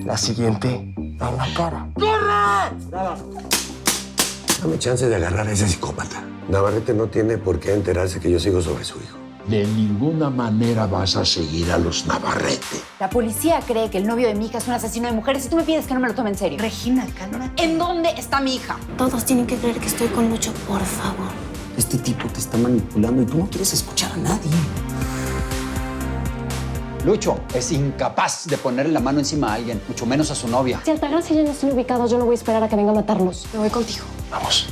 La siguiente, en la cara. Dame chance de agarrar a ese psicópata. Navarrete no tiene por qué enterarse que yo sigo sobre su hijo. De ninguna manera vas a seguir a los Navarrete. La policía cree que el novio de mi hija es un asesino de mujeres y tú me pides que no me lo tome en serio. Regina, cálmate. ¿En dónde está mi hija? Todos tienen que creer que estoy con Lucho, por favor. Este tipo te está manipulando y tú no quieres escuchar a nadie. Lucho es incapaz de ponerle la mano encima a alguien, mucho menos a su novia. Si Altagracia ya no están ubicados, yo no voy a esperar a que venga a matarlos. Me voy contigo. Vamos.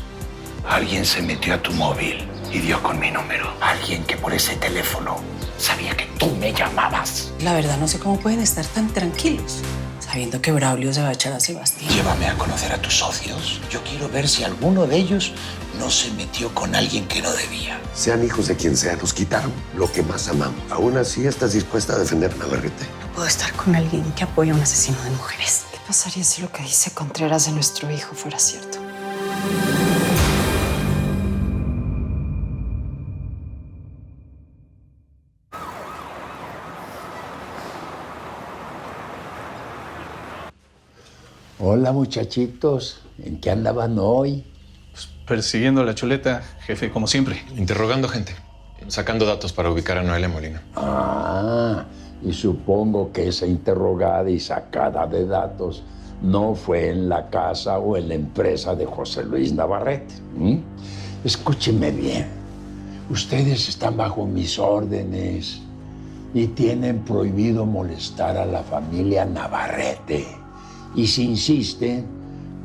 Alguien se metió a tu móvil y dio con mi número. Alguien que por ese teléfono sabía que tú me llamabas. La verdad, no sé cómo pueden estar tan tranquilos, sabiendo que Braulio se va a echar a Sebastián. Llévame a conocer a tus socios. Yo quiero ver si alguno de ellos no se metió con alguien que no debía. Sean hijos de quien sea, nos quitaron lo que más amamos. Aún así, estás dispuesta a defender a Navarrete. No puedo estar con alguien que apoya a un asesino de mujeres. ¿Qué pasaría si lo que dice Contreras de nuestro hijo fuera cierto? Hola, muchachitos. ¿En qué andaban hoy? Persiguiendo a la chuleta, jefe, como siempre. Interrogando gente, sacando datos para ubicar a Noelia Molina. Ah, y supongo que esa interrogada y sacada de datos no fue en la casa o en la empresa de José Luis Navarrete. Escúchenme bien. Ustedes están bajo mis órdenes y tienen prohibido molestar a la familia Navarrete. Y si insisten,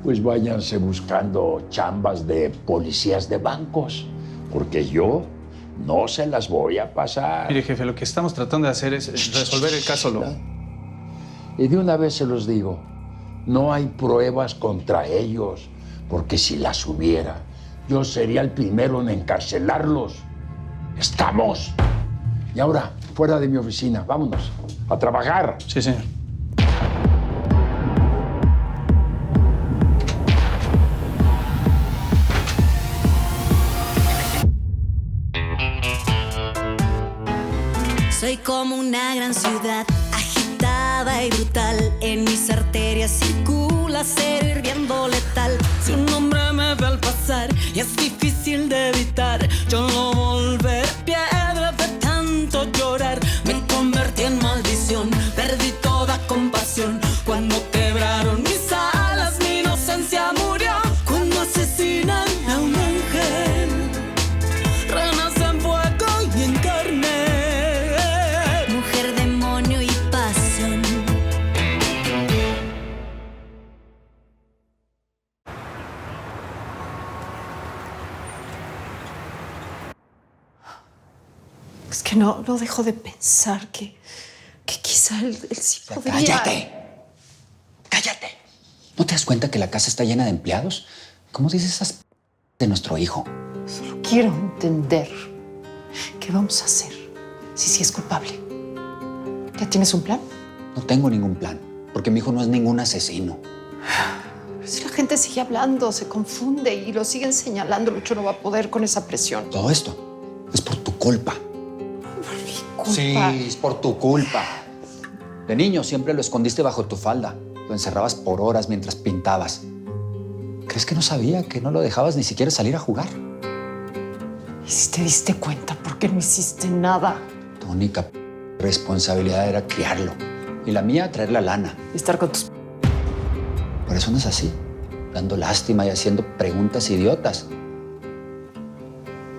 pues váyanse buscando chambas de policías de bancos, porque yo no se las voy a pasar. Mire, jefe, lo que estamos tratando de hacer es resolver el caso. Y de una vez se los digo, no hay pruebas contra ellos, porque si las hubiera, yo sería el primero en encarcelarlos. ¡Estamos! Y ahora, fuera de mi oficina, vámonos a trabajar. Sí, señor. Soy como una gran ciudad, agitada y brutal. En mis arterias circula acero hirviendo letal. Si un hombre me ve al pasar y es difícil de evitar, yo no volveré piedra de tanto llorar. Me convertí en maldición, perdí toda compasión. Cuando quebraron mis alas, mi inocencia murió. Cuando asesinan a un ángel, renace en fuego y en carne. Es que no dejo de pensar que quizá él sí podría... ¡Cállate! ¡Cállate! ¿No te das cuenta que la casa está llena de empleados? ¿Cómo dices esas de nuestro hijo? Solo quiero entender qué vamos a hacer si sí es culpable. ¿Ya tienes un plan? No tengo ningún plan, porque mi hijo no es ningún asesino. Si la gente sigue hablando, se confunde y lo siguen señalando, Lucho no va a poder con esa presión. Todo esto es por tu culpa. Por mi culpa. Sí, es por tu culpa. De niño siempre lo escondiste bajo tu falda. Lo encerrabas por horas mientras pintabas. ¿Crees que no sabía que no lo dejabas ni siquiera salir a jugar? Y si te diste cuenta, ¿por qué no hiciste nada? Tu única responsabilidad era criarlo. Y la mía, traer la lana. Y estar con tus... Por eso no es así. Dando lástima y haciendo preguntas idiotas.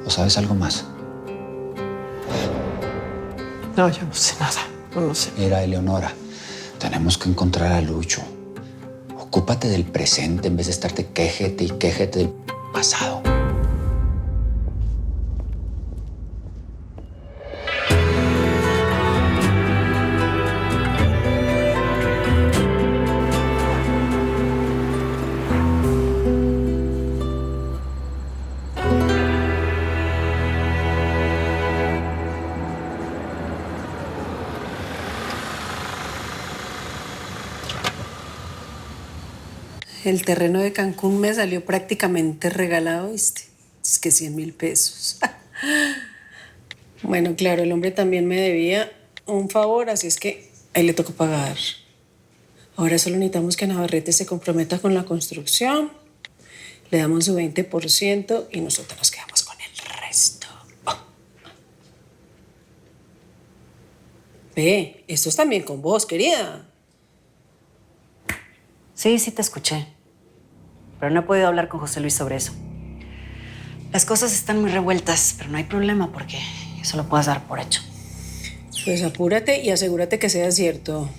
¿O sabes algo más? No, yo no sé nada. No sé. Mira, Eleonora, tenemos que encontrar a Lucho. Ocúpate del presente en vez de estarte quéjete y quéjete del pasado. El terreno de Cancún me salió prácticamente regalado, ¿viste? Es que 100,000 pesos. Bueno, claro, el hombre también me debía un favor, así es que ahí le tocó pagar. Ahora solo necesitamos que Navarrete se comprometa con la construcción, le damos su 20% y nosotros nos quedamos con el resto. Oh. Ve, esto es también con vos, querida. Sí, sí te escuché. Pero no he podido hablar con José Luis sobre eso. Las cosas están muy revueltas, pero no hay problema porque eso lo puedes dar por hecho. Pues apúrate y asegúrate que sea cierto,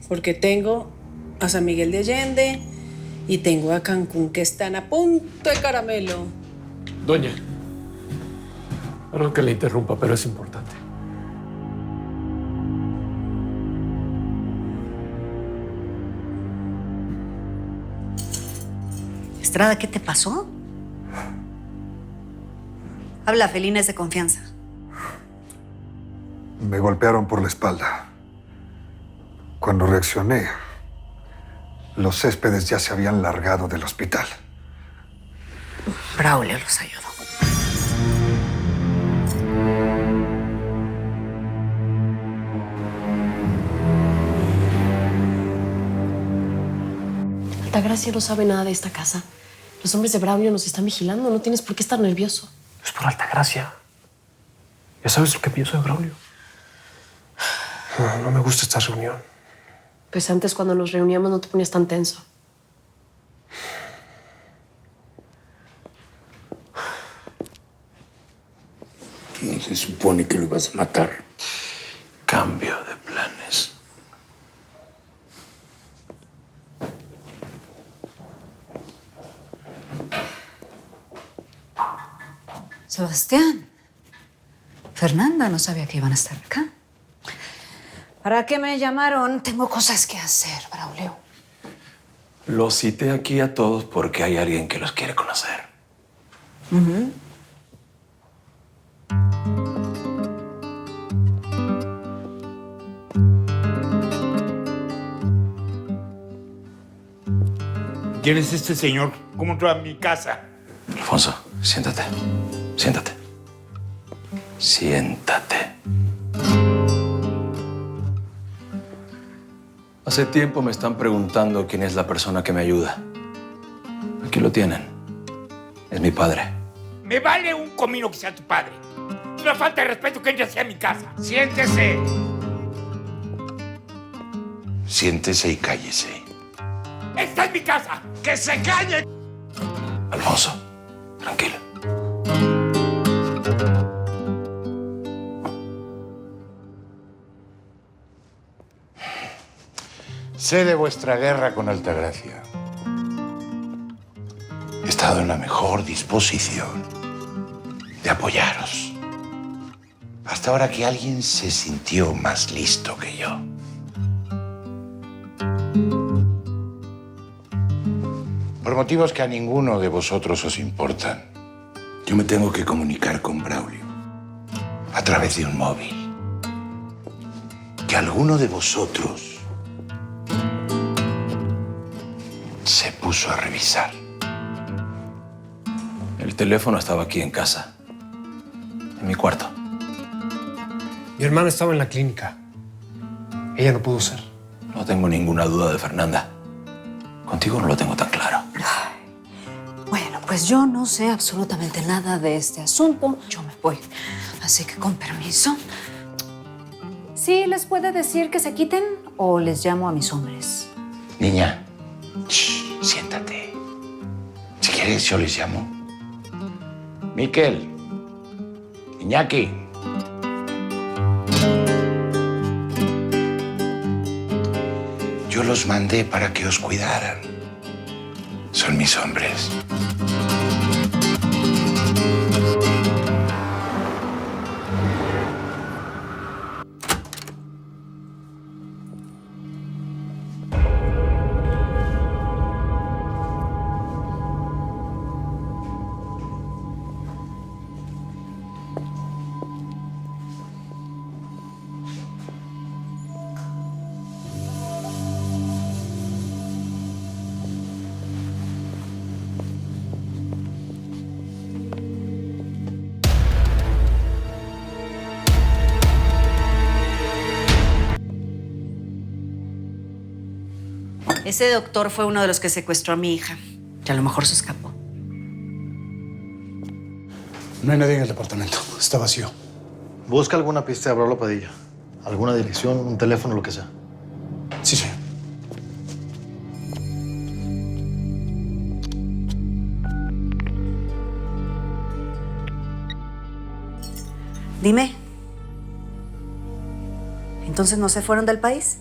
porque tengo a San Miguel de Allende y tengo a Cancún que están a punto de caramelo. Doña, perdón que le interrumpa, pero es importante. Estrada, ¿qué te pasó? Habla, Felina es de confianza. Me golpearon por la espalda. Cuando reaccioné, los céspedes ya se habían largado del hospital. Braulio los ayudó. Altagracia no sabe nada de esta casa. Los hombres de Braulio nos están vigilando. No tienes por qué estar nervioso. Es por Altagracia. Ya sabes lo que pienso de Braulio. No me gusta esta reunión. Pues antes, cuando nos reuníamos, no te ponías tan tenso. ¿No se supone que lo ibas a matar? Cambio de planes. Sebastián, Fernanda no sabía que iban a estar acá. ¿Para qué me llamaron? Tengo cosas que hacer, Braulio. Los cité aquí a todos porque hay alguien que los quiere conocer. ¿Quién es este señor? ¿Cómo entró a mi casa? Alfonso, siéntate. Siéntate. Siéntate. Hace tiempo me están preguntando quién es la persona que me ayuda. Aquí lo tienen. Es mi padre. Me vale un comino que sea tu padre. Es una falta de respeto que entre hacia mi casa. ¡Siéntese! Siéntese y cállese. ¡Esta es mi casa! ¡Que se calle! Alfonso, tranquilo. Sé de vuestra guerra con Altagracia. He estado en la mejor disposición de apoyaros. Hasta ahora que alguien se sintió más listo que yo. Por motivos que a ninguno de vosotros os importan, yo me tengo que comunicar con Braulio a través de un móvil. Que alguno de vosotros se puso a revisar. El teléfono estaba aquí en casa, en mi cuarto. Mi hermana estaba en la clínica. Ella no pudo ser. No tengo ninguna duda de Fernanda. Contigo no lo tengo tan claro. Bueno, pues yo no sé absolutamente nada de este asunto. Yo me voy. Así que con permiso. ¿Sí les puede decir que se quiten o les llamo a mis hombres? Niña, siéntate. Si quieres, yo les llamo. Miquel, Iñaki. Yo los mandé para que os cuidaran. Son mis hombres. Ese doctor fue uno de los que secuestró a mi hija. Y a lo mejor se escapó. No hay nadie en el departamento. Está vacío. Busca alguna pista de Braulio Padilla. Alguna dirección, un teléfono, lo que sea. Sí, sí. Dime. ¿Entonces no se fueron del país?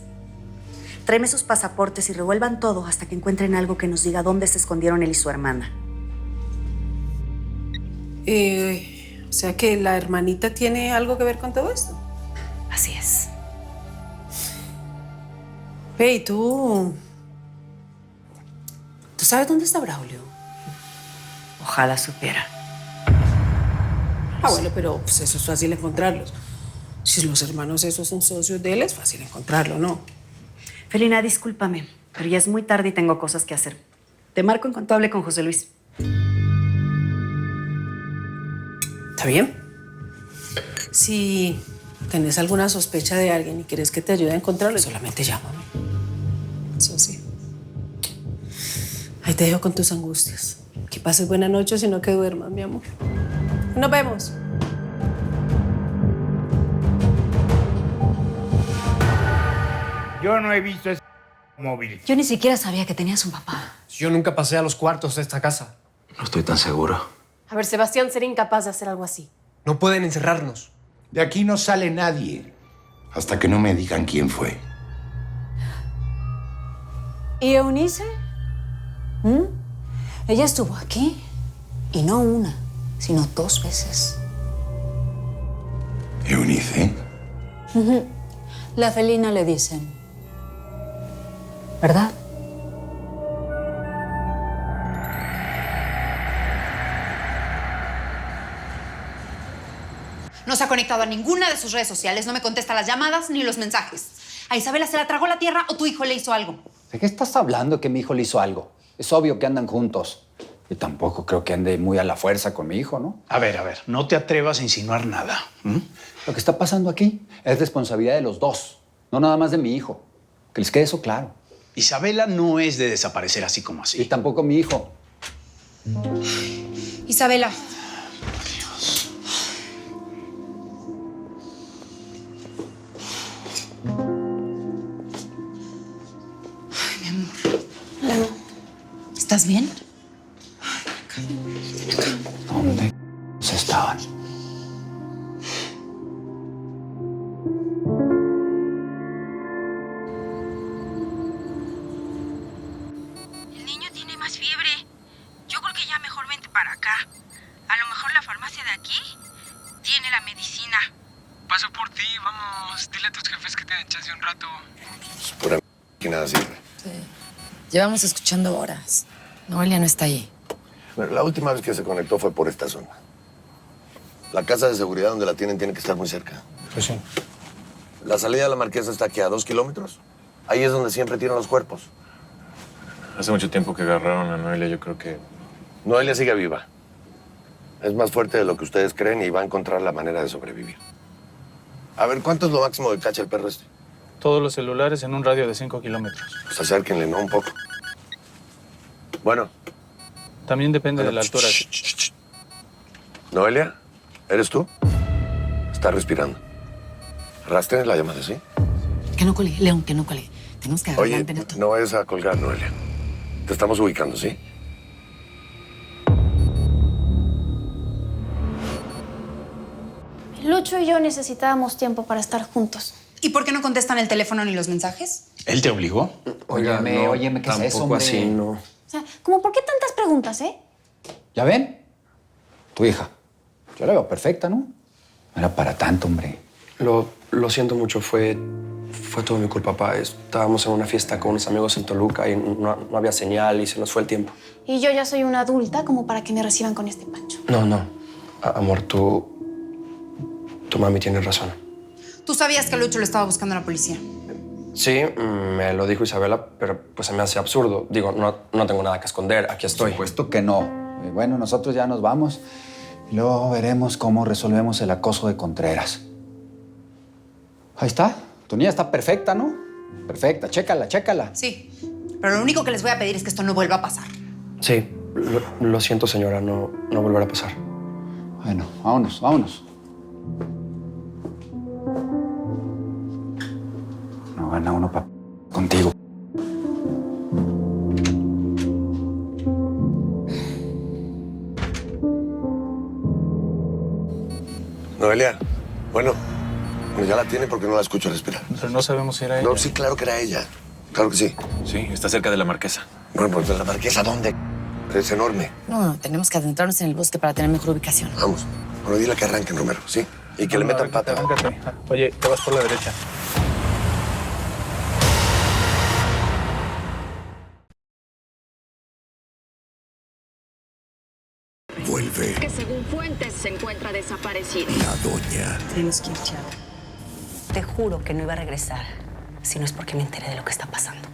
Tráeme sus pasaportes y revuelvan todo hasta que encuentren algo que nos diga dónde se escondieron él y su hermana. O sea que la hermanita tiene algo que ver con todo esto. Así es. Ve, ¿y tú sabes dónde está Braulio? Ojalá supiera. Ah, bueno, pero pues eso es fácil encontrarlos. Si los hermanos esos son socios de él, es fácil encontrarlo, ¿no? Felina, discúlpame, pero ya es muy tarde y tengo cosas que hacer. Te marco en cuanto hable con José Luis. ¿Está bien? Si tenés alguna sospecha de alguien y quieres que te ayude a encontrarlo, solamente llámame. Eso sí. Ahí te dejo con tus angustias. Que pases buena noche, sino que duermas, mi amor. Nos vemos. Yo no he visto ese móvil. Yo ni siquiera sabía que tenías un papá. Yo nunca pasé a los cuartos de esta casa. No estoy tan seguro. A ver, Sebastián sería incapaz de hacer algo así. No pueden encerrarnos. De aquí no sale nadie hasta que no me digan quién fue. ¿Y Eunice? Ella estuvo aquí. Y no una, sino 2 veces. ¿Eunice? La felina le dicen. ¿Verdad? No se ha conectado a ninguna de sus redes sociales, no me contesta las llamadas ni los mensajes. ¿A Isabela se la tragó la tierra o tu hijo le hizo algo? ¿De qué estás hablando que mi hijo le hizo algo? Es obvio que andan juntos. Y tampoco creo que ande muy a la fuerza con mi hijo, ¿no? A ver, no te atrevas a insinuar nada. Lo que está pasando aquí es responsabilidad de los dos, no nada más de mi hijo. Que les quede eso claro. Isabela no es de desaparecer así como así. Y tampoco mi hijo. Isabela. Ay, mi amor. ¿Estás bien? ¿Dónde se estaban? El niño tiene más fiebre. Yo creo que ya mejor vente para acá. A lo mejor la farmacia de aquí tiene la medicina. Paso por ti, vamos. Dile a tus jefes que te den chance un rato. Pura que nada sirve. Sí. Llevamos escuchando horas. Noelia no está ahí. Pero la última vez que se conectó fue por esta zona. La casa de seguridad donde la tienen tiene que estar muy cerca. Pues sí. La salida de la Marquesa está aquí a 2 kilómetros. Ahí es donde siempre tiran los cuerpos. Hace mucho tiempo que agarraron a Noelia, yo creo que... Noelia sigue viva. Es más fuerte de lo que ustedes creen y va a encontrar la manera de sobrevivir. A ver, ¿cuánto es lo máximo que cacha el perro este? Todos los celulares en un radio de 5 kilómetros. Pues acérquenle, ¿no? Un poco. Bueno. También depende de la altura. Noelia, ¿eres tú? Está respirando. Rastren la llamada, ¿sí? Que no cuelgue, León, que no cuelgue. Tenemos que agarrar Oye, no vayas a colgar, Noelia. Te estamos ubicando, ¿sí? Lucho y yo necesitábamos tiempo para estar juntos. ¿Y por qué no contestan el teléfono ni los mensajes? ¿Él te obligó? Óyeme, ¿qué es eso, hombre? así, no. O sea, ¿cómo por qué tantas preguntas, eh? ¿Ya ven? Tu hija. Yo la veo perfecta, ¿no? No era para tanto, hombre. Lo siento mucho, fue todo mi culpa, papá. Estábamos en una fiesta con unos amigos en Toluca y no había señal y se nos fue el tiempo. Y yo ya soy una adulta como para que me reciban con este pancho. No. Amor, tu mami tiene razón. Tú sabías que Lucho lo estaba buscando la policía. Sí, me lo dijo Isabela, pero pues se me hace absurdo. Digo, no tengo nada que esconder, aquí estoy. Por supuesto que no. Bueno, nosotros ya nos vamos y luego veremos cómo resolvemos el acoso de Contreras. Ahí está. Tu niña está perfecta, ¿no? Perfecta. Chécala. Sí, Pero lo único que les voy a pedir es que esto no vuelva a pasar. Sí, lo siento, señora, no volverá a pasar. Bueno, vámonos, vámonos. No gana uno contigo. Noelia, bueno, ya la tiene porque no la escucho respirar. Pero no sabemos si era ella. No, sí, claro que era ella. Claro que sí. Sí, está cerca de la marquesa. Bueno, pues ¿de la marquesa dónde? Es enorme. No, tenemos que adentrarnos en el bosque para tener mejor ubicación. Vamos. Bueno, dile que arranquen, Romero, ¿sí? Y que le metan pata. Arráncate. Oye, te vas por la derecha. Vuelve Que según fuentes se encuentra desaparecida. la doña. Tenemos que ir, Chava. Te juro que no iba a regresar si no es porque me enteré de lo que está pasando.